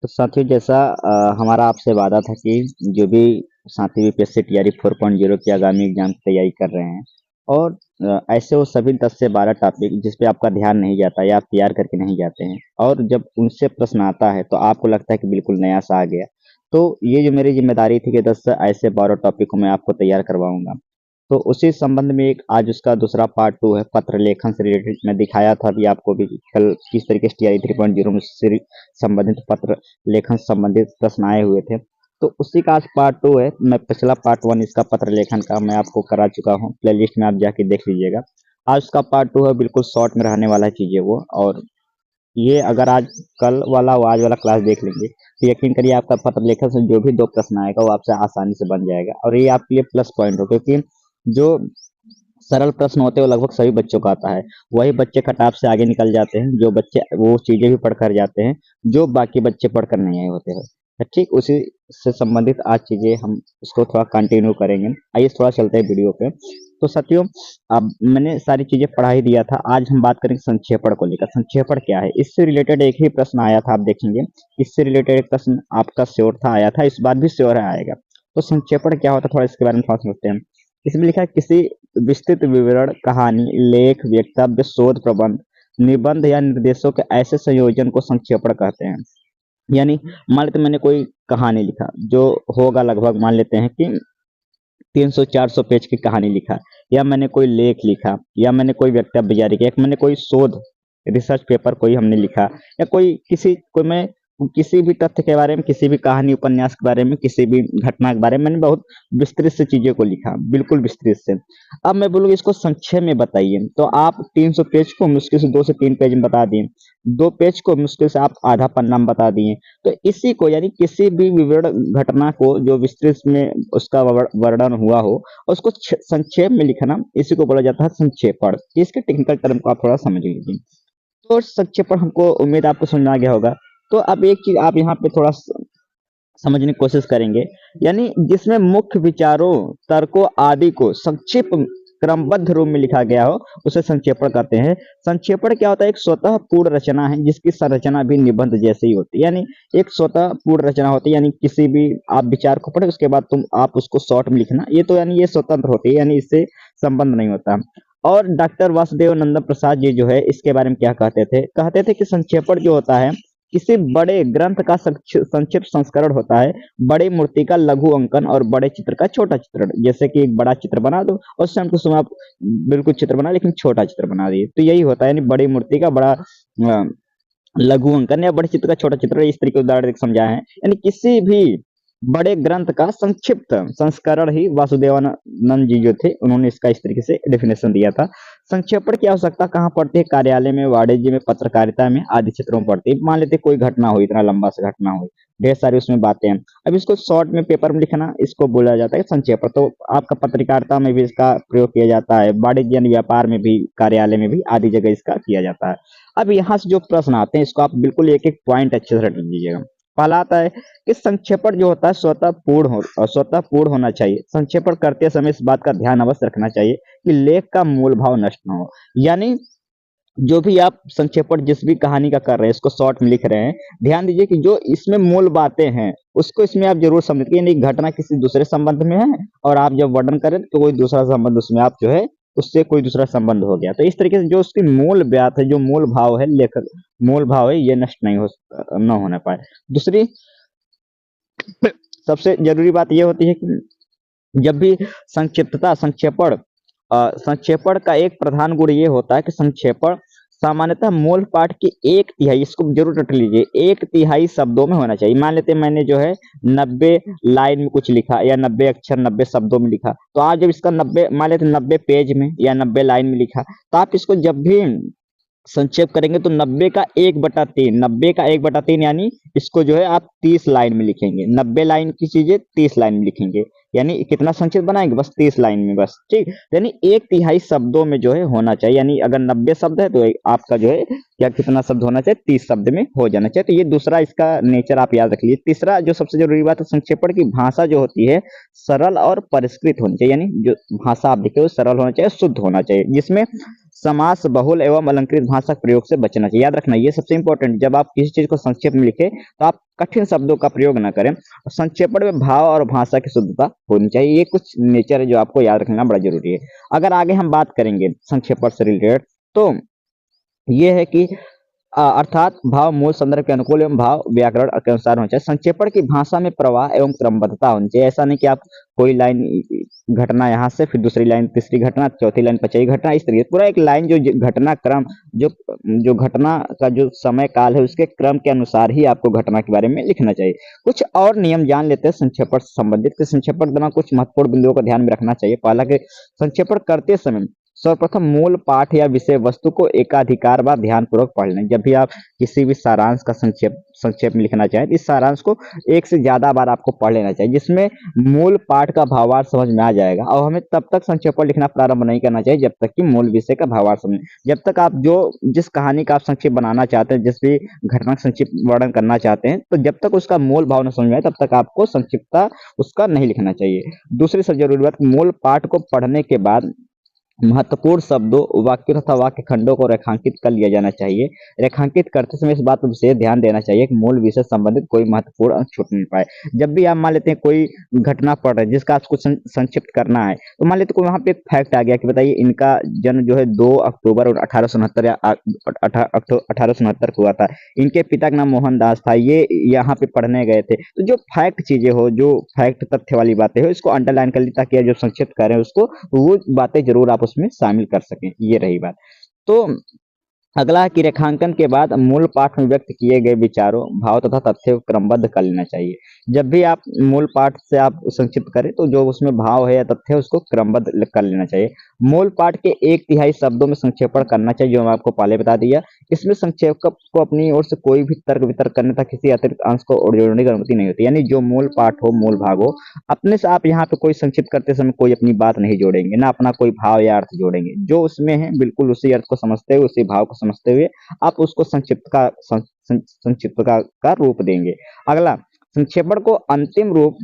तो साथियों जैसा हमारा आपसे वादा था कि जो भी साथी बीपीएससी टीआरई 4.0 की आगामी एग्जाम की तैयारी कर रहे हैं और ऐसे वो सभी 10 से 12 टॉपिक जिस पे आपका ध्यान नहीं जाता या आप तैयार करके नहीं जाते हैं और जब उनसे प्रश्न आता है तो आपको लगता है कि बिल्कुल नया सा आ गया। तो ये जो मेरी जिम्मेदारी थी कि 10 से ऐसे 12 टॉपिक को मैं आपको तैयार करवाऊंगा। तो उसी संबंध में एक आज उसका दूसरा पार्ट 2 है, पत्र लेखन से रिलेटेड। मैं दिखाया था अभी आपको भी कल किस तरीके से टीआई 3.0 में से संबंधित पत्र लेखन से संबंधित प्रश्न आए हुए थे। तो उसी का आज पार्ट 2 है। मैं पिछला पार्ट 1 इसका पत्र लेखन का मैं आपको करा चुका हूँ, प्लेलिस्ट में आप जाके देख लीजिएगा। आज उसका पार्ट 2 है, बिल्कुल शॉर्ट में रहने वाला चीज़ है वो। और ये अगर आज कल वाला वो आज वाला क्लास देख लेंगे तो यकीन करिए आपका पत्र लेखन से जो भी 2 प्रश्न आएगा वो आपसे आसानी से बन जाएगा और ये आपके लिए प्लस पॉइंट हो, क्योंकि जो सरल प्रश्न होते हैं वो लगभग सभी बच्चों का आता है। वही बच्चे खटाप से आगे निकल जाते हैं जो बच्चे वो चीजें भी पढ़कर जाते हैं जो बाकी बच्चे पढ़कर नहीं आए होते हैं। तो ठीक उसी से संबंधित आज चीजें हम इसको थोड़ा कंटिन्यू करेंगे। आइए थोड़ा चलते हैं वीडियो पे। तो साथियों, अब मैंने सारी चीजें पढ़ा ही दिया था। आज हम बात करेंगे संक्षेपण को लेकर। संक्षेपण क्या है, इससे रिलेटेड एक ही प्रश्न आया था, आप देखेंगे इससे रिलेटेड एक प्रश्न आपका श्योर था आया था, इस बार भी श्योर आएगा। तो संक्षेपण क्या होता है थोड़ा इसके बारे में थोड़ा समझते हैं। इसमें लिखा है किसी विस्तृत विवरण, कहानी, लेख, वक्तव्य, शोध प्रबंध, निबंध या निर्देशों के ऐसे संयोजन को संक्षेपण कहते हैं। यानी मान लेते मैंने कोई कहानी लिखा जो होगा लगभग मान लेते हैं कि 300-400 पेज की कहानी लिखा, या मैंने कोई लेख लिखा, या मैंने कोई वक्तव्य जारी किया, मैंने कोई शोध रिसर्च पेपर कोई हमने लिखा, या कोई मैं किसी भी तथ्य के बारे में, किसी भी कहानी उपन्यास के बारे में, किसी भी घटना के बारे में मैंने बहुत विस्तृत से चीजें को लिखा, बिल्कुल विस्तृत से। अब मैं बोलूँगा इसको संक्षेप में बताइए, तो आप 300 पेज को मुश्किल से 2 से 3 पेज में बता दिए, 2 पेज को मुश्किल से आप आधा पन्ना में बता दिए। तो इसी को यानी किसी भी विवरण घटना को जो विस्तृत में उसका वर्णन हुआ हो उसको संक्षेप में लिखना, इसी को बोला जाता है संक्षेपण। इसके टेक्निकल टर्म को आप थोड़ा समझ लीजिए। तो संक्षेपण हमको उम्मीद आपको समझ में आ गया होगा। तो अब एक चीज आप यहाँ पे थोड़ा समझने की कोशिश करेंगे, यानी जिसमें मुख्य विचारों, तर्कों आदि को संक्षिप्त क्रमबद्ध रूप में लिखा गया हो उसे संक्षेपण कहते हैं। संक्षेपण क्या होता है, एक स्वतः पूर्ण रचना है जिसकी संरचना भी निबंध जैसी ही होती है। यानी एक स्वतः पूर्ण रचना होती है, यानी किसी भी आप विचार को पढ़े उसके बाद आप उसको शॉर्ट में लिखना, ये तो यानी ये स्वतंत्र होती है, यानी इससे संबंध नहीं होता। और डॉक्टर वासुदेव नंदन प्रसाद जी जो है इसके बारे में क्या कहते थे कि संक्षेपण जो होता है किसी बड़े ग्रंथ का संक्षिप्त संस्करण होता है। बड़ी मूर्ति का लघु अंकन और बड़े चित्र का छोटा चित्रण। जैसे कि एक बड़ा चित्र बना दो और उससे हमको आप बिल्कुल चित्र बना लेकिन छोटा चित्र बना दिए, तो यही होता है। यानी बड़ी मूर्ति का बड़ा लघु अंकन या बड़े चित्र का छोटा चित्र, इस तरीके उदाहरण समझाए हैं। यानी किसी भी बड़े ग्रंथ का संक्षिप्त संस्करण ही वासुदेवानंद जी जो थे उन्होंने इसका इस तरीके से डेफिनेशन दिया था। संक्षेपण की आवश्यकता कहाँ पड़ती है, कार्यालय में, वाणिज्य में, पत्रकारिता में आदि क्षेत्रों में पड़ती है। मान लेते कोई घटना हुई, इतना लंबा सा घटना हुई, ढेर सारी उसमें बातें हैं, अब इसको शॉर्ट में पेपर में लिखना, इसको बोला जाता है संक्षेपण। तो आपका पत्रकारिता में भी इसका प्रयोग किया जाता है, वाणिज्य व्यापार में भी, कार्यालय में भी, आदि जगह इसका किया जाता है। अब यहाँ से जो प्रश्न आते हैं इसको आप बिल्कुल एक एक पॉइंट अच्छे से रख लीजिएगा। पहला आता है कि संक्षेपण जो होता है स्वतः पूर्ण होना चाहिए। संक्षेपण करते समय इस बात का ध्यान अवश्य रखना चाहिए कि लेख का मूल भाव नष्ट न हो। यानी जो भी आप संक्षेपण जिस भी कहानी का कर रहे हैं इसको शॉर्ट में लिख रहे हैं, ध्यान दीजिए कि जो इसमें मूल बातें हैं उसको इसमें आप जरूर समझिए। यानी घटना किसी दूसरे संबंध में है और आप जब वर्णन करें तो कोई दूसरा संबंध उसमें आप जो है उससे कोई दूसरा संबंध हो गया। तो इस तरीके से जो उसकी मूल बात है, जो मूल भाव है, लेखक मूल भाव है, ये नष्ट नहीं न होना पाए। दूसरी सबसे जरूरी बात यह होती है कि जब भी संक्षेपण का एक प्रधान गुण ये होता है कि संक्षेपण सामान्यतः मूल पाठ की 1/3, इसको जरूर रट लीजिए, 1/3 शब्दों में होना चाहिए। मान लेते मैंने जो है 90 लाइन में कुछ लिखा या 90 अक्षर 90 शब्दों में लिखा, तो आप जब इसका 90 मान लेते 90 पेज में या 90 लाइन में लिखा, तो आप इसको जब भी संक्षेप करेंगे तो 90 का 1/3 यानी इसको जो है आप 30 लाइन में लिखेंगे। 90 लाइन की चीजें 30 लाइन में लिखेंगे, यानी कितना संक्षिप्त बनाएंगे, बस 30 लाइन में बस, ठीक। यानी 1/3 शब्दों में जो है होना चाहिए। यानी अगर 90 शब्द है तो आपका जो है क्या कितना शब्द होना चाहिए, 30 शब्द में हो जाना चाहिए। तो ये दूसरा इसका नेचर आप याद रख लीजिए। तीसरा जो सबसे जरूरी बात है, संक्षेपण की भाषा जो होती है सरल और परिष्कृत होनी चाहिए। यानी जो भाषा आप लिखे हो सरल होना चाहिए, शुद्ध होना चाहिए, जिसमें समास बहुल एवं अलंकृत भाषा के प्रयोग से बचना चाहिए। याद रखना ये सबसे इंपॉर्टेंट, जब आप किसी चीज को संक्षेप में लिखे तो आप कठिन शब्दों का प्रयोग ना करें। संक्षेपण में भाव और भाषा की शुद्धता होनी चाहिए। ये कुछ नेचर है जो आपको याद रखना बड़ा जरूरी है। अगर आगे हम बात करेंगे संक्षेपण से रिलेटेड, तो ये है कि अर्थात भाव मूल संदर्भ के अनुकूल एवं भाव व्याकरण के अनुसार होना चाहिए। संक्षेपण की भाषा में प्रवाह एवं क्रमबद्धता होनी चाहिए। ऐसा नहीं कि आप कोई लाइन घटना यहाँ से, फिर दूसरी लाइन तीसरी घटना, चौथी लाइन पचई घटना, इस तरीके पूरा एक लाइन जो घटना क्रम, जो जो घटना का जो समय काल है उसके क्रम के अनुसार ही आपको घटना के बारे में लिखना चाहिए। कुछ और नियम जान लेते हैं संक्षेपण से संबंधित। कि संक्षेपण के दौरान कुछ महत्वपूर्ण बिंदुओं का ध्यान में रखना चाहिए। पहला कि संक्षेपण करते समय सर्वप्रथम मूल पाठ या विषय वस्तु को एकाधिकार बार ध्यानपूर्वक पढ़ लें। जब भी आप किसी भी सारांश का संक्षेप में लिखना चाहें तो इस सारांश को एक से ज्यादा बार आपको पढ़ लेना चाहिए, जिसमें मूल पाठ का भावार्थ समझ में आ जाएगा। और हमें तब तक संक्षेपण लिखना प्रारंभ नहीं करना चाहिए जब तक कि मूल विषय का भावार्थ समझ, जब तक आप जिस कहानी का आप संक्षेप बनाना चाहते हैं, जिस भी घटना का संक्षिप्त वर्णन करना चाहते हैं, तो जब तक उसका मूल भाव न समझ में आए तब तक आपको संक्षिप्तता उसका नहीं लिखना चाहिए। दूसरी सबसे जरूरी बात, मूल पाठ को पढ़ने के बाद महत्वपूर्ण शब्दों, वाक्यों तथा वाक्य खंडों को रेखांकित कर लिया जाना चाहिए। रेखांकित करते समय इस बात पर विशेष ध्यान देना चाहिए कि मूल विषय संबंधित कोई महत्वपूर्ण अंश छूट नहीं पाए। जब भी आप मान लेते हैं कोई घटना पढ़ रहे हैं जिसका आपको संक्षिप्त करना है, तो मान लेते कोई वहां पे एक फैक्ट आ गया कि बताइए इनका जन्म जो है 2 अक्टूबर 1869 या 1869 को हुआ था, इनके पिता का नाम मोहनदास था, ये यहाँ पे पढ़ने गए थे। तो जो फैक्ट चीजें हो, जो फैक्ट तथ्य वाली बातें हो, इसको अंडरलाइन कर ली ताकि जो संक्षिप्त करें उसको वो बातें जरूर आप उसमें शामिल कर सकें। ये रही बात। तो अगला है कि रेखांकन के बाद मूल पाठ में व्यक्त किए गए विचारों, भाव तथा तथ्यों को क्रमबद्ध कर लेना चाहिए। जब भी आप मूल पाठ से आप संक्षिप्त करें तो जो उसमें भाव है या तथ्य है उसको क्रमबद्ध कर लेना चाहिए। मूल पाठ के 1/3 शब्दों में संक्षेपण करना चाहिए, जो मैं आपको पहले बता दिया। इसमें संक्षेपक को अपनी ओर से कोई भी तर्क वितर्क करने तक किसी अतिरिक्त अंश को जोड़ने की अनुमति नहीं होती। यानी जो मूल पाठ हो, मूल भाग हो, अपने से आप यहाँ पे कोई संक्षिप्त करते समय कोई अपनी बात नहीं जोड़ेंगे, ना अपना कोई भाव या अर्थ जोड़ेंगे। जो उसमें है बिल्कुल उसी अर्थ को समझते हुए, उसी भाव को समझते हुए आप उसको संक्षिप्त का रूप देंगे। अगला, संक्षेपण को अंतिम रूप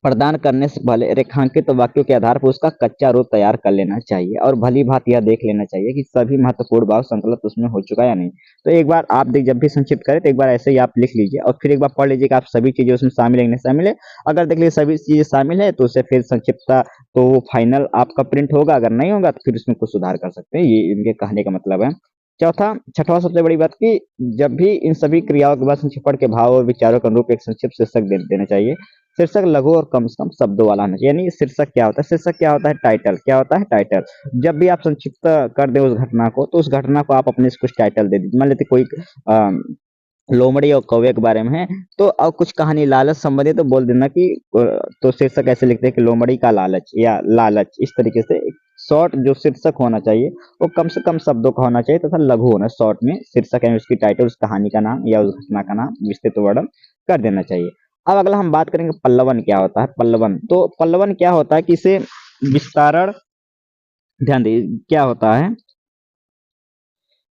प्रदान करने से पहले रेखांकित वाक्यों के आधार पर उसका कच्चा रूप तैयार कर लेना चाहिए और भली भांति यह देख लेना चाहिए कि सभी महत्वपूर्ण भाव संकलित उसमें हो चुका है या नहीं। तो एक बार आप जब भी संक्षिप्त करें तो एक बार ऐसे ही आप लिख लीजिए और फिर एक बार पढ़ लीजिए कि आप सभी चीजें उसमें शामिल है, नहीं शामिल है। अगर देख लीजिए सभी चीजें शामिल है तो उसे फिर संक्षिप्तता तो वो फाइनल आपका प्रिंट होगा, अगर नहीं होगा तो फिर उसमें कुछ सुधार कर सकते हैं। ये इनके कहने का मतलब है। छठवां सबसे बड़ी बात कि जब भी इन सभी क्रियाओं के बाद संक्षेपण के भाव और विचारों के अनुरूप एक संक्षिप्त शीर्षक देना चाहिए। शीर्षक लघु और कम से कम शब्दों वाला होना चाहिए। यानी शीर्षक क्या होता है? शीर्षक क्या होता है? टाइटल। क्या होता है? टाइटल। जब भी आप संक्षिप्त कर दें उस घटना को, तो उस घटना को आप अपने से कुछ टाइटल दे दीजिए। मान लेते कोई लोमड़ी और कौवे के बारे में है, तो अब कुछ कहानी लालच संबंधी तो बोल देना कि तो शीर्षक ऐसे लिखते हैं कि लोमड़ी का लालच या लालच। इस तरीके से शॉर्ट जो शीर्षक होना चाहिए वो कम से कम शब्दों का होना चाहिए तथा लघु होना। शॉर्ट में शीर्षक है उसकी टाइटल, उस कहानी का नाम या उस घटना का नाम विस्तृत वर्णन कर देना चाहिए। अब अगला हम बात करेंगे पल्लवन क्या होता है। पल्लवन, तो पल्लवन क्या होता है कि इसे विस्तारण, ध्यान दीजिए क्या होता है,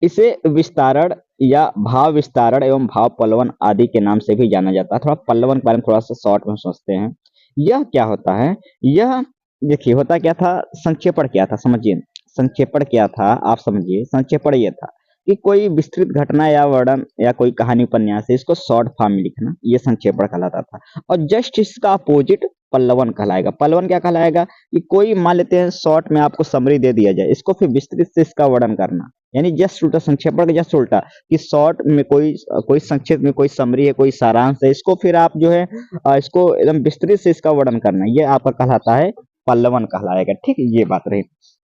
इसे विस्तारण या भाव विस्तारण एवं भाव पल्लवन आदि के नाम से भी जाना जाता है। थोड़ा पल्लवन के बारे में थोड़ा सा शॉर्ट में सोचते हैं। यह क्या होता है? यह देखिए होता क्या था, संक्षेपण क्या था समझिए। संक्षेपण क्या था आप समझिए। संक्षेपण यह था कि कोई विस्तृत घटना या वर्णन या कोई कहानी उपन्यास है, इसको शॉर्ट फॉर्म में लिखना, ये संक्षेपण कहलाता था। और जस्ट इसका अपोजिट पल्लवन कहलाएगा। पल्लवन क्या कहलाएगा कि कोई मान लेते हैं शॉर्ट में आपको समरी दे दिया जाए, इसको फिर विस्तृत से इसका वर्णन करना। यानी जस्ट उल्टा, संक्षेपण का जस्ट उल्टा कि शॉर्ट में कोई संक्षिप्त में कोई समरी है, कोई सारांश है, इसको फिर आप जो है इसको एकदम विस्तृत से इसका वर्णन करना, ये आपका कहलाता है पल्लवन कहलाएगा। ठीक है, ये बात रही।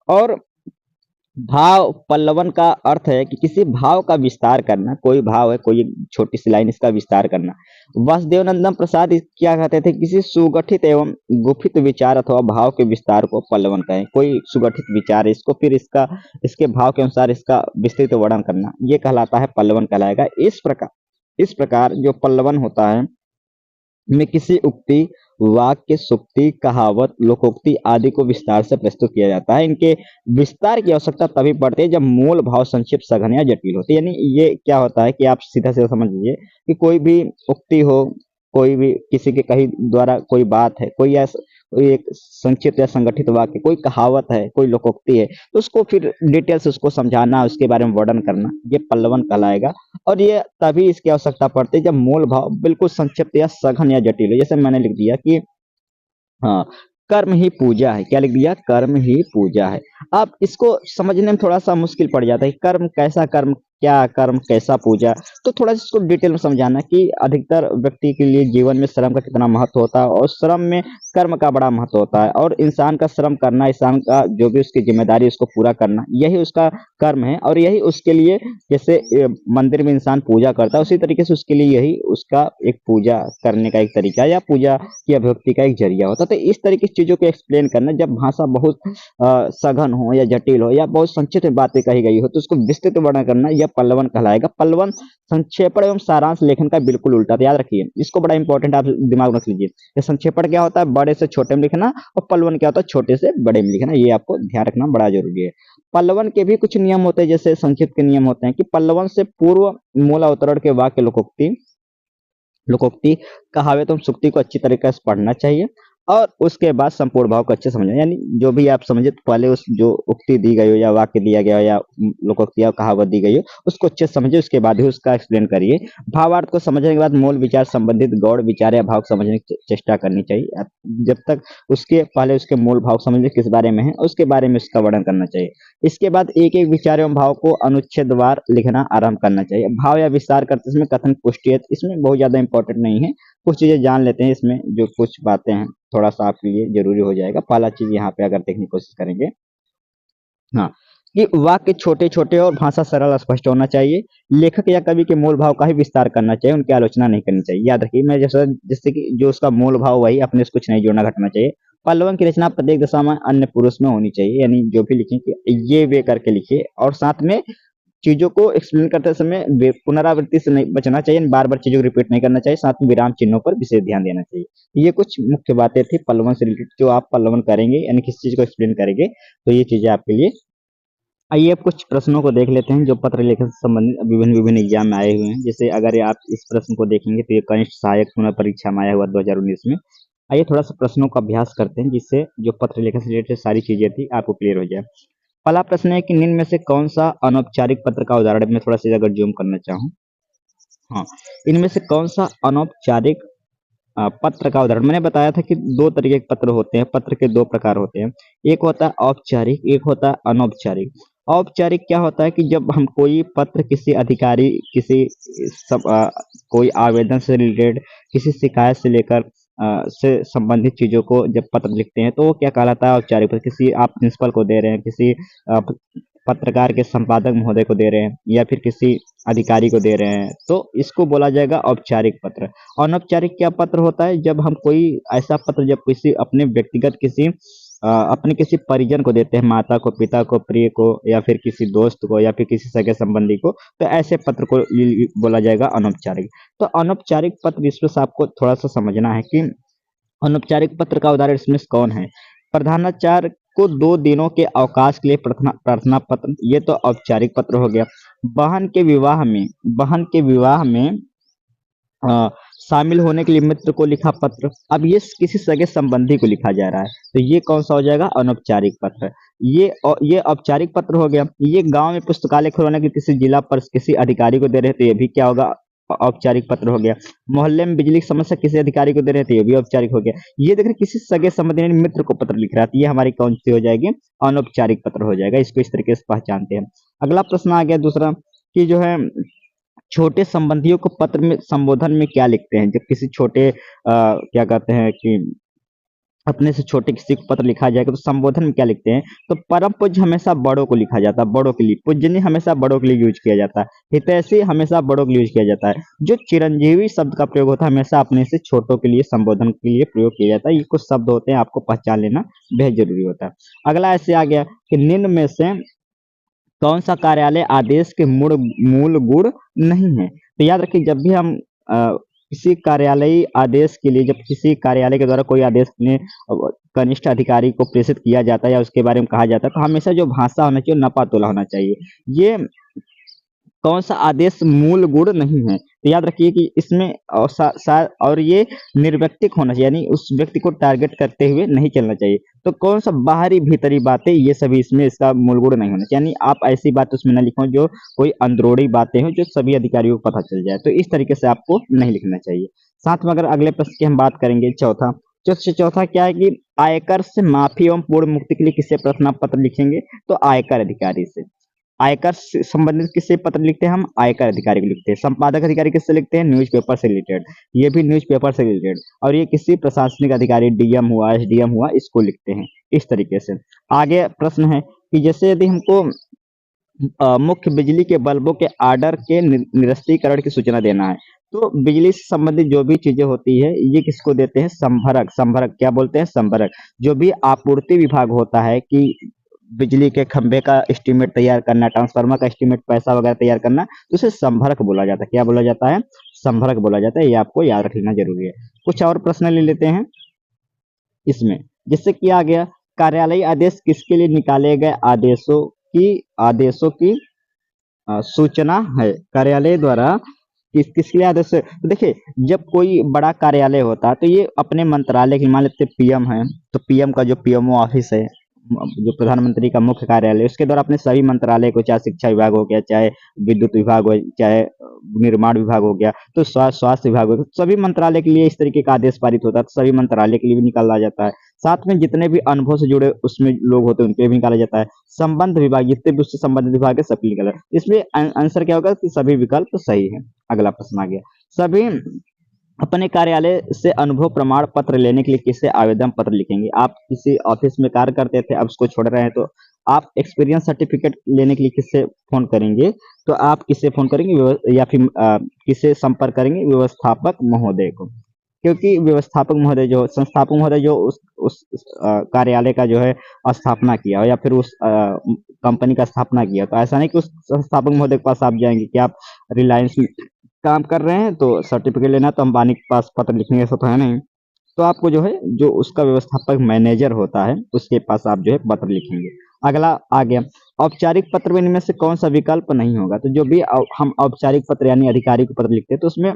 और भाव पल्लवन का अर्थ है कि किसी भाव का विस्तार करना। कोई भाव है, कोई एक छोटी सी लाइन, इसका विस्तार करना। वासुदेव नंदन प्रसाद क्या कहते थे? किसी सुगठित एवं गुफित विचार अथवा भाव के विस्तार को पल्लवन कहें। कोई सुगठित विचार है, इसको फिर इसके भाव के अनुसार इसका विस्तृत वर्णन करना, ये कहलाता है पल्लवन कहलाएगा। इस प्रकार जो पल्लवन होता है में किसी उक्ति, वाक्य, सूक्ति, कहावत, लोकोक्ति आदि को विस्तार से प्रस्तुत किया जाता है। इनके विस्तार की आवश्यकता तभी पड़ती है जब मूल भाव संक्षिप्त, सघन या जटिल होती है। यानी ये क्या होता है कि आप सीधा सीधा समझ लीजिए कि कोई भी उक्ति हो, कोई भी किसी के कहीं द्वारा कोई बात है, कोई ऐसा एक संक्षिप्त या संगठित वाक्य, कोई कहावत है, कोई लोकोक्ति है, तो उसको फिर डिटेल से उसको समझाना, उसके बारे में वर्णन करना, ये पल्लवन कहलाएगा। और ये तभी इसकी आवश्यकता पड़ती है जब मूल भाव बिल्कुल संक्षिप्त या सघन या जटिल हो। जैसे मैंने लिख दिया कि हाँ, कर्म ही पूजा है। क्या लिख दिया? कर्म ही पूजा है। अब इसको समझने में थोड़ा-सा मुश्किल पड़ जाता है, कर्म कैसा कर्म, क्या कर्म, कैसा पूजा? तो थोड़ा-सा इसको डिटेल में समझाना कि अधिकतर व्यक्ति के लिए जीवन में श्रम का कितना महत्व होता है और श्रम में कर्म का बड़ा महत्व होता है, और इंसान का श्रम करना, इंसान का जो भी उसकी ज़िम्मेदारी है उसको पूरा करना, यही उसका कर्म है। और यही उसके लिए, जैसे मंदिर में इंसान पूजा करता है, उसी तरीके से उसके लिए यही उसका एक पूजा करने का एक तरीका या पूजा की अभिव्यक्ति का एक जरिया होता है। तो इस तरह की चीज़ों को एक्सप्लेन करना, जब भाषा बहुत सघन हो या जटिल हो या बहुत संक्षिप्त में बातें कही गई हो, तो उसको विस्तृत वर्णन करना, यह पल्लवन कहलाएगा। पल्लवन संक्षेपण एवं सारांश लेखन का बिल्कुल उल्टा, तो याद रखिए इसको, बड़ा इंपॉर्टेंट, आप दिमाग में रख लीजिए। ये संक्षेपण क्या होता है? बड़े से छोटे में लिखना, और पल्लवन क्या होता है? छोटे से बड़े में लिखना। ये आपको ध्यान रखना बड़ा जरूरी है। पल्लवन के भी कुछ नियम होते हैं, जैसे संक्षिप्त के नियम होते हैं कि पल्लवन से पूर्व मूल अवतरण के वाक्य, लोकोक्ति लोकोक्ति, कहावत एवं सूक्ति को अच्छी तरीके से पढ़ना चाहिए, और उसके बाद संपूर्ण भाव को अच्छे से समझना। यानी जो भी आप समझे, तो पहले उस जो उक्ति दी गई हो या वाक्य दिया गया हो या लोकोक्ति या कहावत दी गई हो, उसको अच्छे से समझिए, उसके बाद ही उसका एक्सप्लेन करिए। भावार्थ को समझने के बाद मूल विचार संबंधित गौड़ विचार या भाव को समझने की चेष्टा करनी चाहिए। जब तक उसके पहले उसके मूल भाव समझने किस बारे में है, उसके बारे में उसका वर्णन करना चाहिए। इसके बाद एक एक विचार एवं भाव को अनुच्छेदवार लिखना आरंभ करना चाहिए। भाव या विस्तार करते समय कथन पुष्टि है, इसमें बहुत ज्यादा इंपॉर्टेंट नहीं है, कुछ चीजें जान लेते हैं इसमें, जो कुछ बातें हैं थोड़ा सा आपके लिए जरूरी हो जाएगा। पहला चीज यहाँ पे अगर देखने की कोशिश करेंगे, हाँ, कि वाक्य छोटे छोटे और भाषा सरल और स्पष्ट होना चाहिए। लेखक या कवि के मूल भाव का ही विस्तार करना चाहिए, उनकी आलोचना नहीं करनी चाहिए। याद रखिए, मैं जैसा जैसे कि जो उसका मूल भाव वही, अपने से कुछ नहीं जोड़ना घटना चाहिए। पल्लवन की रचना प्रत्येक दशा में अन्य पुरुष में होनी चाहिए, यानी जो भी लिखें कि ये वे करके लिखिए, और साथ में चीजों को एक्सप्लेन करते समय पुनरावृत्ति से नहीं बचना चाहिए, बार बार चीजों को रिपीट नहीं करना चाहिए, साथ में विराम चिन्हों पर विशेष ध्यान देना चाहिए। ये कुछ मुख्य बातें थी पल्लवन से रिलेटेड, जो आप पल्लवन करेंगे यानी किसी चीज को एक्सप्लेन करेंगे, तो ये चीजें आपके लिए। आइए अब कुछ प्रश्नों को देख लेते हैं जो पत्र लेखन से संबंधित विभिन्न विभिन्न एग्जाम में आए हुए हैं। जैसे अगर ये आप इस प्रश्न को देखेंगे तो ये कनिष्ठ सहायक पुनः परीक्षा में आया हुआ 2019 में। आइए थोड़ा सा प्रश्नों का अभ्यास करते हैं, जिससे जो पत्र लेखन से रिलेटेड सारी चीजें थी आपको क्लियर हो जाए। पहला प्रश्न है कि निम्न में से कौन सा अनौपचारिक पत्र का उदाहरण है? मैं थोड़ा सा अगर जूम करना चाहूँ, हाँ, इनमें से कौन सा अनौपचारिक पत्र का उदाहरण? मैंने बताया था कि दो तरीके के पत्र होते हैं, पत्र के दो प्रकार होते हैं, एक होता है औपचारिक, एक होता है अनौपचारिक। औपचारिक क्या होता है कि जब हम कोई पत्र किसी अधिकारी, किसी कोई आवेदन से रिलेटेड, किसी शिकायत से लेकर से संबंधित चीजों को जब पत्र लिखते हैं, तो वो क्या कहलाता है? औपचारिक पत्र। किसी आप प्रिंसिपल को दे रहे हैं, किसी पत्रकार के संपादक महोदय को दे रहे हैं, या फिर किसी अधिकारी को दे रहे हैं, तो इसको बोला जाएगा औपचारिक पत्र। अनौपचारिक क्या पत्र होता है? जब हम कोई ऐसा पत्र जब किसी अपने व्यक्तिगत किसी अपने किसी परिजन को देते हैं, माता को, पिता को, प्रिय को, या फिर किसी दोस्त को, या फिर किसी सगे संबंधी को, तो ऐसे पत्र को बोला जाएगा अनौपचारिक। तो अनौपचारिक पत्र, इसमें से आपको थोड़ा सा समझना है कि अनौपचारिक पत्र का उदाहरण इसमें से कौन है? प्रधानाचार्य को 2 दिनों के अवकाश के लिए प्रार्थना प्रार्थना पत्र, ये तो औपचारिक पत्र हो गया। बहन के विवाह में अ, शामिल होने के लिए मित्र को लिखा पत्र, अब ये किसी सगे संबंधी को लिखा जा रहा है, तो ये कौन सा हो जाएगा? अनौपचारिक पत्र। ये औपचारिक पत्र हो गया। ये गांव में पुस्तकालय खुलवाने के किसी जिला पर किसी अधिकारी को दे रहे हैं, तो ये भी क्या होगा? औपचारिक पत्र हो गया। मोहल्ले में बिजली की समस्या किसी अधिकारी को दे रहे थे, ये भी औपचारिक हो गया। ये देख रहे किसी सगे संबंधी यानी मित्र को पत्र लिख रहा है, तो ये हमारी कौन सी हो जाएगी? अनौपचारिक पत्र हो जाएगा। इसको इस तरीके से पहचानते हैं। अगला प्रश्न आ गया दूसरा, कि जो है छोटे संबंधियों को पत्र में संबोधन में क्या लिखते हैं? जब किसी छोटे क्या कहते हैं कि अपने से छोटे किसी को पत्र लिखा जाएगा, तो संबोधन में क्या लिखते हैं? तो परम पूज्य हमेशा बड़ों को लिखा जाता है, बड़ों के लिए। पूजनीय हमेशा बड़ों के लिए यूज किया जाता है। हितैषी हमेशा बड़ों के लिए यूज किया जाता है। जो चिरंजीवी शब्द का प्रयोग होता है, हमेशा अपने से छोटों के लिए संबोधन के लिए प्रयोग किया जाता है। ये कुछ शब्द होते हैं, आपको पहचान लेना बेहद जरूरी होता है। अगला ऐसे आ गया कि निम्न में से कौन सा कार्यालय आदेश के मूल गुण नहीं है? तो याद रखिए, जब भी हम किसी कार्यालयी आदेश के लिए, जब किसी कार्यालय के द्वारा कोई आदेश अपने कनिष्ठ अधिकारी को प्रेषित किया जाता है या उसके बारे में कहा जाता है, तो हमेशा जो भाषा होना चाहिए, नपा तोला होना चाहिए। ये कौन सा आदेश मूल गुण नहीं है? तो याद रखिए कि इसमें और ये निर्व्यक्तिक होना चाहिए, यानी उस व्यक्ति को टारगेट करते हुए नहीं चलना चाहिए। तो कौन सा बाहरी भीतरी बातें, ये सभी इसमें इसका मूल गुण नहीं होना चाहिए, यानी आप ऐसी बात उसमें ना लिखो जो कोई अंदरूनी बातें हो जो सभी अधिकारियों को पता चल जाए, तो इस तरीके से आपको नहीं लिखना चाहिए। साथ में अगर अगले प्रश्न की हम बात करेंगे, चौथा, चौथा क्या है कि आयकर से माफी एवं पूर्ण मुक्ति के लिए किससे प्रार्थना पत्र लिखेंगे? तो आयकर अधिकारी से। आयकर से संबंधित किससे पत्र लिखते हैं? हम आयकर अधिकारी को लिखते हैं। संपादक अधिकारी किससे लिखते हैं? न्यूज़पेपर से रिलेटेड, ये भी न्यूज़पेपर से रिलेटेड। और ये किसी प्रशासनिक अधिकारी, डीएम हुआ, एसडीएम हुआ, इसको लिखते हैं इस तरीके से। आगे प्रश्न है कि जैसे यदि हमको मुख्य बिजली के बल्बों के ऑर्डर के निरस्तीकरण की सूचना देना है, तो बिजली से संबंधित जो भी चीजें होती है ये किसको देते हैं? संभरक। संभरक क्या बोलते हैं? संभरक। जो भी आपूर्ति विभाग होता है कि बिजली के खंभे का एस्टीमेट तैयार करना, ट्रांसफार्मर का एस्टीमेट, पैसा वगैरह तैयार करना, तो उसे संभरक बोला जाता है। क्या बोला जाता है? संभरक बोला जाता है। ये आपको याद रखना जरूरी है। कुछ और प्रश्न ले लेते हैं इसमें, जिससे किया गया कार्यालयी आदेश किसके लिए निकाले गए आदेशों की सूचना है। कार्यालय द्वारा किसके लिए आदेश है? तो देखिए, जब कोई बड़ा कार्यालय होता है तो ये अपने मंत्रालय की, मान लेते पीएम है, तो पीएम का जो पीएमओ ऑफिस है, जो प्रधानमंत्री का मुख्य कार्यालय, उसके द्वारा अपने सभी मंत्रालय को, चाहे शिक्षा विभाग हो गया, चाहे विद्युत विभाग हो, चाहे निर्माण विभाग हो गया, तो स्वास्थ्य विभाग हो गया, सभी मंत्रालय के लिए इस तरीके का आदेश पारित होता है, तो सभी मंत्रालय के लिए भी निकाला जाता है। साथ में जितने भी अनुभव से जुड़े उसमें लोग होते हैं उनके भी निकाला जाता है। संबंध विभाग, जितने भी उससे संबंधित विभाग है सबके निकाला। इसमें आंसर क्या होगा कि सभी विकल्प सही है। अगला प्रश्न आ गया, सभी अपने कार्यालय से अनुभव प्रमाण पत्र लेने के लिए किससे आवेदन पत्र लिखेंगे? आप किसी ऑफिस में कार्य करते थे, अब उसको छोड़ रहे हैं, तो आप एक्सपीरियंस सर्टिफिकेट लेने के लिए किससे फोन करेंगे? तो आप किससे फोन करेंगे, या फिर किससे संपर्क करेंगे? व्यवस्थापक महोदय को। क्योंकि व्यवस्थापक महोदय जो, संस्थापक महोदय जो उस कार्यालय का जो है स्थापना किया हो, या फिर उस कंपनी का स्थापना किया, तो ऐसा नहीं कि उस संस्थापक महोदय के पास आप जाएंगे कि आप रिलायंस में काम कर रहे हैं तो सर्टिफिकेट लेना, तो अंबानी के पास पत्र लिखेंगे, ऐसा तो है नहीं। तो आपको जो है, जो उसका व्यवस्थापक मैनेजर होता है उसके पास आप जो है पत्र लिखेंगे। अगला आ गया, औपचारिक पत्र में इनमें से कौन सा विकल्प नहीं होगा? तो जो भी हम औपचारिक पत्र यानी अधिकारी को पत्र लिखते हैं, तो उसमें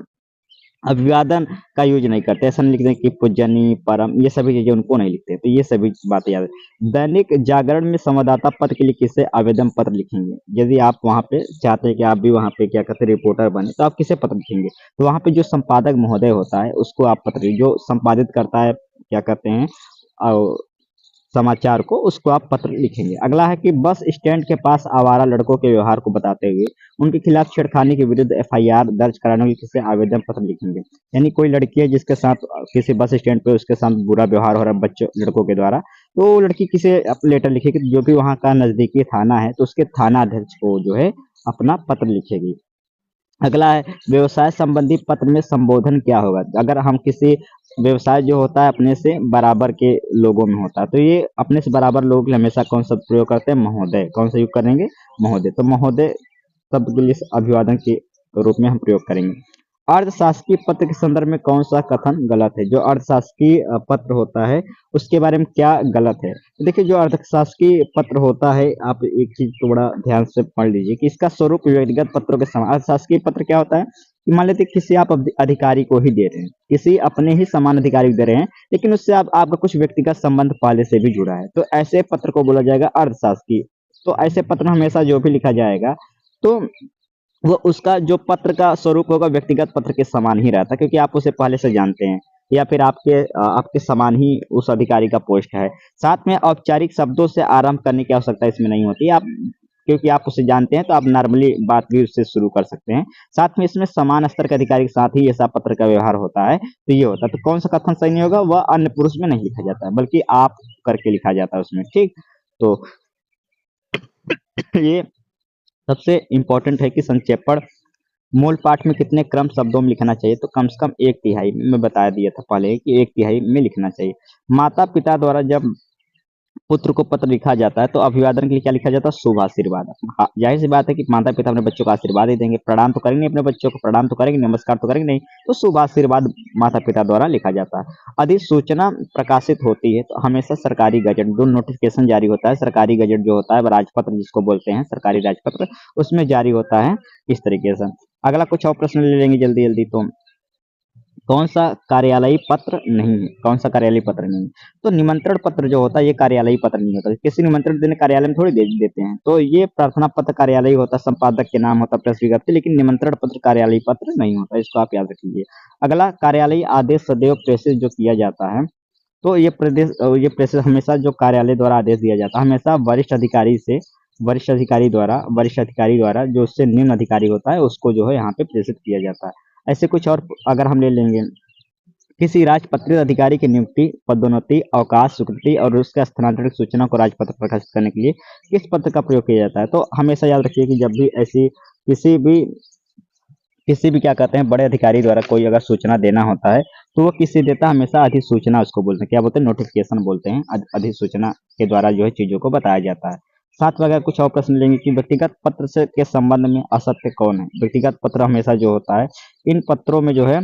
अभिवादन का यूज नहीं करते, ऐसा नहीं लिखते कि पूजनीय परम, ये सभी चीजें उनको नहीं लिखते, तो ये सभी बातें याद है। दैनिक जागरण में संवाददाता पद के लिए किसे आवेदन पत्र लिखेंगे? यदि आप वहां पे चाहते हैं कि आप भी वहां पे क्या कहते हैं रिपोर्टर बने, तो आप किसे पत्र लिखेंगे? तो वहां पे जो संपादक महोदय होता है उसको आप पत्र, जो संपादित करता है क्या कहते हैं समाचार को, उसको आप पत्र लिखेंगे। अगला है कि बस स्टैंड के पास आवारा लड़कों के व्यवहार को बताते हुए उनके खिलाफ छेड़खानी के विरुद्ध एफआईआर दर्ज कराने के लिए किसे आवेदन पत्र लिखेंगे? यानी कोई लड़की है जिसके साथ किसी बस स्टैंड पे उसके साथ बुरा व्यवहार हो रहा है बच्चों लड़कों के द्वारा, तो वो लड़की किसे लेटर लिखेगी? जो भी वहाँ का नजदीकी थाना है तो उसके थाना अध्यक्ष को जो है अपना पत्र लिखेगी। अगला है व्यवसाय संबंधी पत्र में संबोधन क्या होगा? अगर हम किसी व्यवसाय जो होता है अपने से बराबर के लोगों में होता है, तो ये अपने से बराबर लोगों के लिए हमेशा कौन सा प्रयोग करते हैं? महोदय। कौन सा यूज करेंगे? महोदय। तो महोदय शब्द के लिए अभिवादन के रूप में हम प्रयोग करेंगे। अर्धशासकीय पत्र के संदर्भ में कौन सा कथन गलत है? जो अर्धशासकीय पत्र होता है उसके बारे में क्या गलत है? तो देखिए, जो अर्धशासकीय पत्र होता है, आप एक चीज को बड़ा ध्यान से पढ़ लीजिए कि इसका स्वरूप व्यक्तिगत पत्रों के समान। अर्धशासकीय पत्र क्या होता है कि मान लेते किसी आप अधिकारी को ही दे रहे हैं, किसी अपने ही समान अधिकारी को दे रहे हैं, लेकिन उससे आपका कुछ व्यक्तिगत संबंध पहले से भी जुड़ा है, तो ऐसे पत्र को बोला जाएगा अर्धशासकीय। तो ऐसे पत्र में हमेशा जो भी लिखा जाएगा, तो वो उसका जो पत्र का स्वरूप होगा व्यक्तिगत पत्र के समान ही रहता है, क्योंकि आप उसे पहले से जानते हैं, या फिर आपके समान ही उस अधिकारी का पोस्ट है। साथ में औपचारिक शब्दों से आरंभ करने की आवश्यकता इसमें नहीं होती, आप क्योंकि आप उसे जानते हैं तो आप नॉर्मली बात भी उससे शुरू कर सकते हैं। साथ में इसमें समान स्तर के अधिकारी के साथ ही ऐसा पत्र का व्यवहार होता है, तो ये होता है। तो कौन सा कथन सही नहीं होगा? वह अन्य पुरुष में नहीं लिखा जाता है, बल्कि आप करके लिखा जाता है उसमें। ठीक, तो ये सबसे इम्पोर्टेंट है कि संक्षेपण मूल पाठ में कितने क्रम शब्दों में लिखना चाहिए? तो कम से कम एक तिहाई में, मैं बता दिया था पहले कि एक तिहाई में लिखना चाहिए। माता पिता द्वारा जब पुत्र को पत्र लिखा जाता है तो अभिवादन के लिए क्या लिखा जाता है? शुभ आशीर्वाद। हाँ, जाहिर सी बात है कि माता पिता अपने बच्चों को आशीर्वाद ही देंगे, प्रणाम तो करेंगे नहीं, अपने बच्चों को प्रणाम तो करेंगे, नमस्कार तो करेंगे नहीं, तो शुभ आशीर्वाद माता पिता द्वारा लिखा जाता है। अधिसूचना प्रकाशित होती है तो हमेशा सरकारी गजट, जो नोटिफिकेशन जारी होता है, सरकारी गजट जो होता है, राजपत्र जिसको बोलते हैं, सरकारी राजपत्र, उसमें जारी होता है इस तरीके से। अगला कुछ और प्रश्न ले लेंगे जल्दी जल्दी। तो कौन सा कार्यालयी पत्र नहीं है, कौन सा कार्यालयी पत्र नहीं है? तो निमंत्रण पत्र जो होता है ये कार्यालयी पत्र नहीं होता, किसी निमंत्रण देने कार्यालय में थोड़ी दे देते हैं। तो ये प्रार्थना पत्र कार्यालयी होता है, संपादक के नाम होता है, प्रेस विज्ञप्ति, लेकिन निमंत्रण पत्र कार्यालयी पत्र नहीं होता, इसको आप याद रखिए। अगला, कार्यालयी आदेश सदैव प्रेषित जो किया जाता है, तो ये प्रेषित हमेशा जो कार्यालय द्वारा आदेश दिया जाता है, हमेशा वरिष्ठ अधिकारी द्वारा जो उससे निम्न अधिकारी होता है उसको जो है यहाँ पे प्रेषित किया जाता है। ऐसे कुछ और अगर हम ले लेंगे, किसी राजपत्रित अधिकारी की नियुक्ति, पदोन्नति, अवकाश, स्वीकृति और उसके स्थानांतरण की सूचना को राजपत्र प्रकाशित करने के लिए किस पत्र का प्रयोग किया जाता है? तो हमेशा याद रखिए कि जब भी ऐसी किसी भी क्या कहते हैं बड़े अधिकारी द्वारा कोई अगर सूचना देना होता है तो वो किससे देता है? हमेशा अधिसूचना उसको बोलते हैं। क्या बोलते हैं? नोटिफिकेशन बोलते हैं। अधिसूचना के द्वारा जो है चीजों को बताया जाता है। साथ में अगर कुछ और प्रश्न लेंगे कि व्यक्तिगत पत्र से के संबंध में असत्य कौन है? व्यक्तिगत पत्र हमेशा जो होता है इन पत्रों में जो है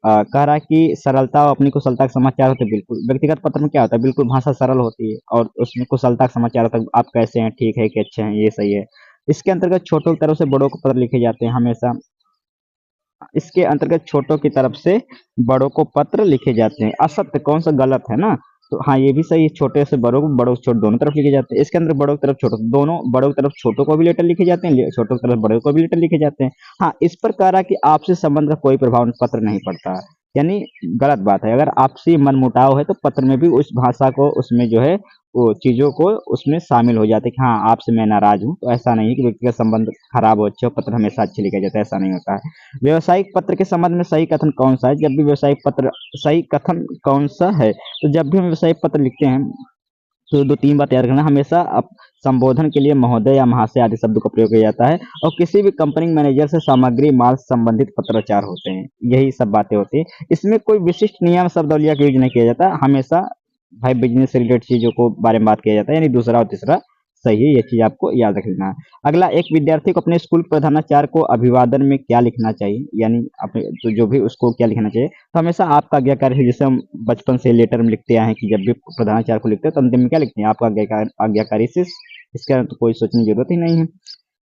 कह रहा है कि सरलता और अपनी कुशलता के समाचार होते हैं। बिल्कुल, व्यक्तिगत पत्र में क्या होता है, बिल्कुल भाषा सरल होती है और उसमें कुशलता के समाचार होता है, आप कैसे हैं, ठीक है कि अच्छे हैं, ये सही है। इसके अंतर्गत छोटों की तरफ से बड़ों को पत्र लिखे जाते हैं हमेशा। इसके अंतर्गत छोटों की तरफ से बड़ों को पत्र लिखे जाते हैं। असत्य कौन सा? गलत है ना। तो हाँ, ये भी सही है, छोटे से बड़ों को, बड़ों से छोटे दोनों तरफ लिखे जाते हैं। इसके अंदर बड़ों की तरफ छोटों, दोनों बड़ों की तरफ छोटों को भी लेटर लिखे जाते हैं, छोटों की तरफ बड़ों को भी लेटर लिखे जाते हैं। हाँ, इस पर कह रहा है कि आपसी संबंध का कोई प्रभाव पत्र नहीं पड़ता, यानी गलत बात है। अगर आपसी मनमुटाव है तो पत्र में भी उस भाषा को, उसमें जो है वो चीजों को उसमें शामिल हो जाते हैं कि हाँ आपसे मैं नाराज हूँ। तो ऐसा नहीं है कि व्यक्तिगत संबंध खराब हो अच्छे हो, पत्र हमेशा अच्छे लिखा जाता है, ऐसा नहीं होता है। व्यावसायिक पत्र के संबंध में सही कथन कौन सा है? जब भी व्यावसायिक पत्र, सही कथन कौन सा है? तो जब भी हम व्यावसायिक पत्र लिखते हैं तो दो तीन बात याद रखना, हमेशा संबोधन के लिए महोदय या महाशय आदि शब्द का प्रयोग किया जाता है और किसी भी कंपनी मैनेजर से सामग्री माल संबंधित पत्राचार होते हैं, यही सब बातें होती है। इसमें कोई विशिष्ट नियम शब्दावली का यूज नहीं किया जाता, हमेशा भाई बिजनेस से रिलेटेड चीजों को बारे में बात किया जाता है, यानी दूसरा और तीसरा सही है, ये चीज आपको याद रखना है। अगला, एक विद्यार्थी को अपने स्कूल प्रधानाचार्य को अभिवादन में क्या लिखना चाहिए, यानी अपने तो जो भी उसको क्या लिखना चाहिए? तो हमेशा आपका आज्ञाकारी है, जैसे हम बचपन से लेटर में लिखते आए हैं कि जब भी प्रधानाचार्य को लिखते हैं तो अंतिम में क्या लिखते हैं? आपका आज्ञाकारी से। इसके अंदर तो कोई सोचने की जरूरत ही नहीं है।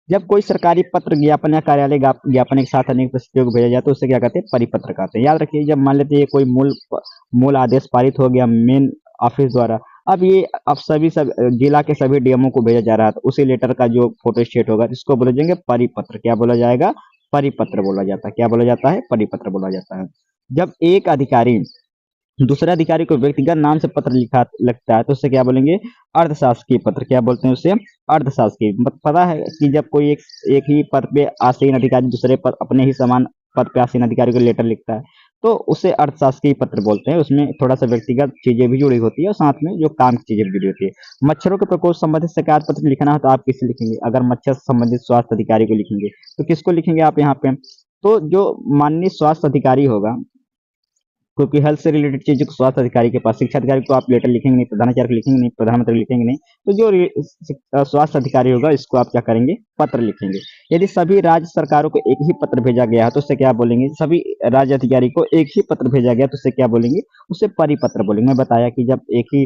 जब कोई सरकारी पत्र, ज्ञापन या कार्यालय ज्ञापन एक साथ अनेक प्रस्तुतियों को भेजा जाता है तो उसे क्या कहते हैं? परिपत्र कहते हैं। याद रखिए, जब मान लेते हैं कोई मूल आदेश पारित हो गया मेन ऑफिस द्वारा, अब सब जिला के सभी डीएमओ को भेजा जा रहा है, तो उसी लेटर का जो फोटो स्टेट होगा इसको बोला जाएंगे परिपत्र। क्या बोला जाएगा? परिपत्र बोला जाता है। क्या बोला जाता है? परिपत्र बोला जाता है। जब एक अधिकारी दूसरे अधिकारी को व्यक्तिगत नाम से पत्र लिखा लगता है तो उससे क्या बोलेंगे? अर्धशासकीय पत्र। क्या बोलते हैं उसे? अर्धशासकीय। पता है कि जब कोई एक ही पद पे आसीन अधिकारी दूसरे पद, अपने ही समान पद पे आसीन अधिकारी को लेटर लिखता है तो उसे अर्थशास्त्रीय पत्र बोलते हैं। उसमें थोड़ा सा व्यक्तिगत चीजें भी जुड़ी होती है और साथ में जो काम की चीजें भी जुड़ी होती है। मच्छरों के प्रकोप संबंधित शिकायत पत्र लिखना है तो आप किसे लिखेंगे? अगर मच्छर से संबंधित स्वास्थ्य अधिकारी को लिखेंगे तो किसको लिखेंगे आप यहाँ पे? तो जो माननीय स्वास्थ्य अधिकारी होगा, क्योंकि हेल्थ से रिलेटेड चीजों को स्वास्थ्य अधिकारी के पास, शिक्षा अधिकारी को आप लेटर लिखेंगे नहीं, प्रधानाचार्य को लिखेंगे नहीं, प्रधानमंत्री लिखेंगे नहीं, तो जो स्वास्थ्य अधिकारी होगा इसको आप क्या करेंगे? पत्र लिखेंगे। यदि सभी राज्य सरकारों को एक ही पत्र भेजा गया है तो उससे क्या बोलेंगे? सभी राज्य अधिकारी को एक ही पत्र भेजा गया तो उससे क्या बोलेंगे? उसे परिपत्र बोलेंगे। मैं बताया कि जब एक ही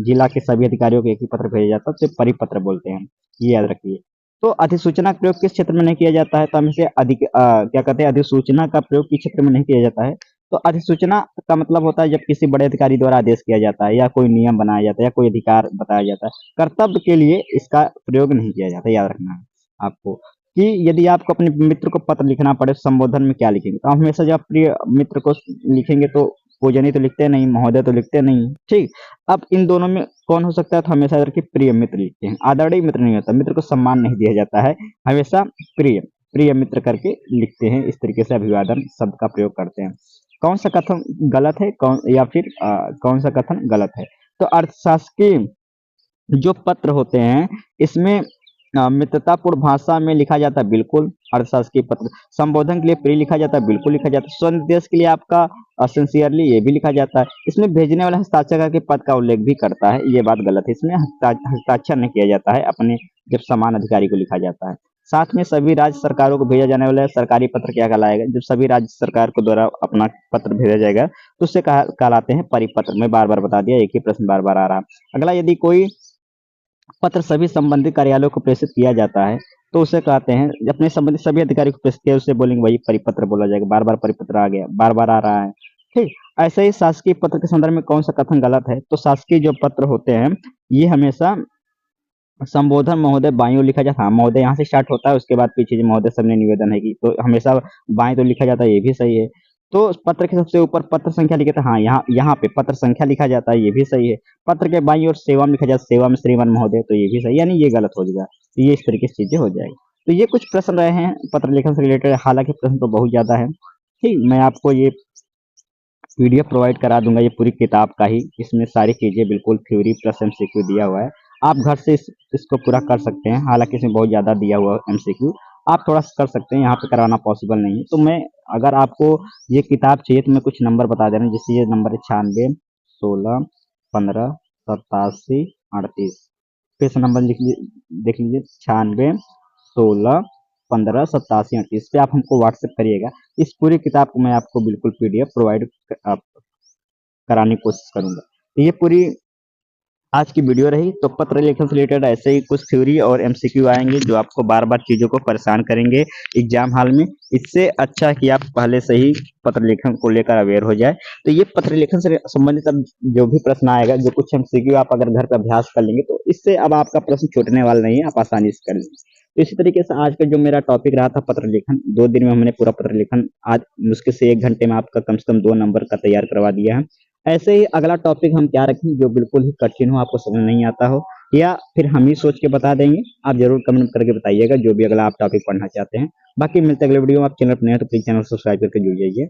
जिला के सभी अधिकारियों को एक ही पत्र भेजा जाता है तो उसे परिपत्र बोलते हैं, ये याद रखिए। तो अधिसूचना का प्रयोग किस क्षेत्र में नहीं किया जाता है? तो हम इसे क्या कहते हैं? अधिसूचना का प्रयोग किस क्षेत्र में नहीं किया जाता है? तो अधिसूचना का मतलब होता है जब किसी बड़े अधिकारी द्वारा आदेश किया जाता है या कोई नियम बनाया जाता है या कोई अधिकार बताया जाता है, कर्तव्य के लिए इसका प्रयोग नहीं किया जाता। याद रखना है आपको कि यदि आपको अपने मित्र को पत्र लिखना पड़े संबोधन में क्या लिखेंगे? तो हमेशा जब प्रिय मित्र को लिखेंगे तो पूजनीय तो लिखते नहीं, महोदय तो लिखते नहीं, ठीक। अब इन दोनों में कौन हो सकता है? तो हमेशा करके प्रिय मित्र लिखते हैं, आदरणीय मित्र नहीं होता, मित्र को सम्मान नहीं दिया जाता है, हमेशा प्रिय प्रिय मित्र करके लिखते हैं। इस तरीके से अभिवादन शब्द का प्रयोग करते हैं। कौन सा कथन गलत है, कौन या फिर कौन सा कथन गलत है? तो अर्थशास्त्रीय जो पत्र होते हैं इसमें मित्रतापूर्ण भाषा में लिखा जाता है, बिल्कुल। अर्थशास्त्र के पत्र संबोधन के लिए प्रिय लिखा जाता है, बिल्कुल लिखा जाता है। स्वनिर्देश के लिए आपका सिंसियरली ये भी लिखा जाता है। इसमें भेजने वाला हस्ताक्षर के पद का उल्लेख भी करता है, ये बात गलत है। इसमें हस्ताक्षर नहीं किया जाता है अपने, जब समान अधिकारी को लिखा जाता है। साथ में सभी राज्य सरकारों को भेजा जाने वाला सरकारी पत्र क्या कहलाएगा? जब सभी राज्य सरकार को द्वारा अपना पत्र भेजा जाएगा तो उससे कहलाते हैं परिपत्र। मैं बार बार बता दिया, एक ही प्रश्न बार बार आ रहा। अगला, यदि कोई पत्र सभी संबंधित कार्यालयों को प्रेषित किया जाता है, तो उसे कहते हैं अपने संबंधित सभी अधिकारी को प्रेषित किया, उसे बोलेंगे वही परिपत्र बोला जाएगा। बार बार परिपत्र आ गया, बार बार आ रहा है, ठीक। ऐसे ही शासकीय पत्र के संदर्भ में कौन सा कथन गलत है, तो शासकीय जो पत्र होते हैं ये हमेशा संबोधन महोदय बाईं लिखा जाता है। हाँ, महोदय यहाँ से स्टार्ट होता है, उसके बाद पीछे जो महोदय सबने निवेदन है कि, तो हमेशा बाएं तो लिखा जाता है, ये भी सही है। तो पत्र के सबसे ऊपर पत्र संख्या लिखा था, हाँ यहाँ यहाँ पे पत्र संख्या लिखा जाता है, ये भी सही है। पत्र के बाईं ओर सेवा में लिखा जाता है, सेवा में श्रीमान महोदय, तो ये भी सही, यानी ये गलत हो जाएगा। तो ये इस तरीके से चीजें हो जाएगी। तो ये कुछ प्रश्न रहे हैं पत्र लेखन से रिलेटेड, हालांकि प्रश्न तो बहुत ज्यादा है, ठीक। मैं आपको ये पीडीएफ प्रोवाइड करा दूंगा, ये पूरी किताब का ही, इसमें सारी चीजें बिल्कुल थ्योरी प्लस एमसीक्यू दिया हुआ है। आप घर से इसको पूरा कर सकते हैं, हालांकि इसमें बहुत ज़्यादा दिया हुआ एमसीक्यू, आप थोड़ा सा कर सकते हैं, यहाँ पे कराना पॉसिबल नहीं है। तो मैं, अगर आपको ये किताब चाहिए तो मैं कुछ नंबर बता दे रहा हूँ, जैसे ये नंबर है 96 16 15 87 38। फिर से नंबर देख लीजिए 96 16 15 87 38 पे आप हमको व्हाट्सएप करिएगा। इस पूरी किताब को मैं आपको बिल्कुल पीडीएफ प्रोवाइड कराने की कोशिश करूंगा। तो ये पूरी आज की वीडियो रही। तो पत्र लेखन से रिलेटेड ऐसे ही कुछ थ्योरी और एमसीक्यू आएंगे जो आपको बार बार चीजों को परेशान करेंगे एग्जाम हॉल में। इससे अच्छा है कि आप पहले से ही पत्र लेखन को लेकर अवेयर हो जाए। तो ये पत्र लेखन से संबंधित अब जो भी प्रश्न आएगा, जो कुछ एमसीक्यू आप अगर घर पर अभ्यास कर लेंगे तो इससे अब आपका प्रश्न छूटने वाला नहीं है, आप आसानी से कर लेंगे। तो इसी तरीके से आज का जो मेरा टॉपिक रहा था पत्र लेखन, 2 दिन में हमने पूरा पत्र लेखन आज मुश्किल से 1 घंटे में आपका कम से कम 2 नंबर का तैयार करवा दिया है। ऐसे ही अगला टॉपिक हम क्या रखें जो बिल्कुल ही कठिन हो, आपको समझ नहीं आता हो, या फिर हम ही सोच के बता देंगे। आप जरूर कमेंट करके बताइएगा जो भी अगला आप टॉपिक पढ़ना चाहते हैं। बाकी मिलते अगले वीडियो में। आप चैनल पर नए हैं तो प्लीज चैनल सब्सक्राइब करके जुड़ जाइए।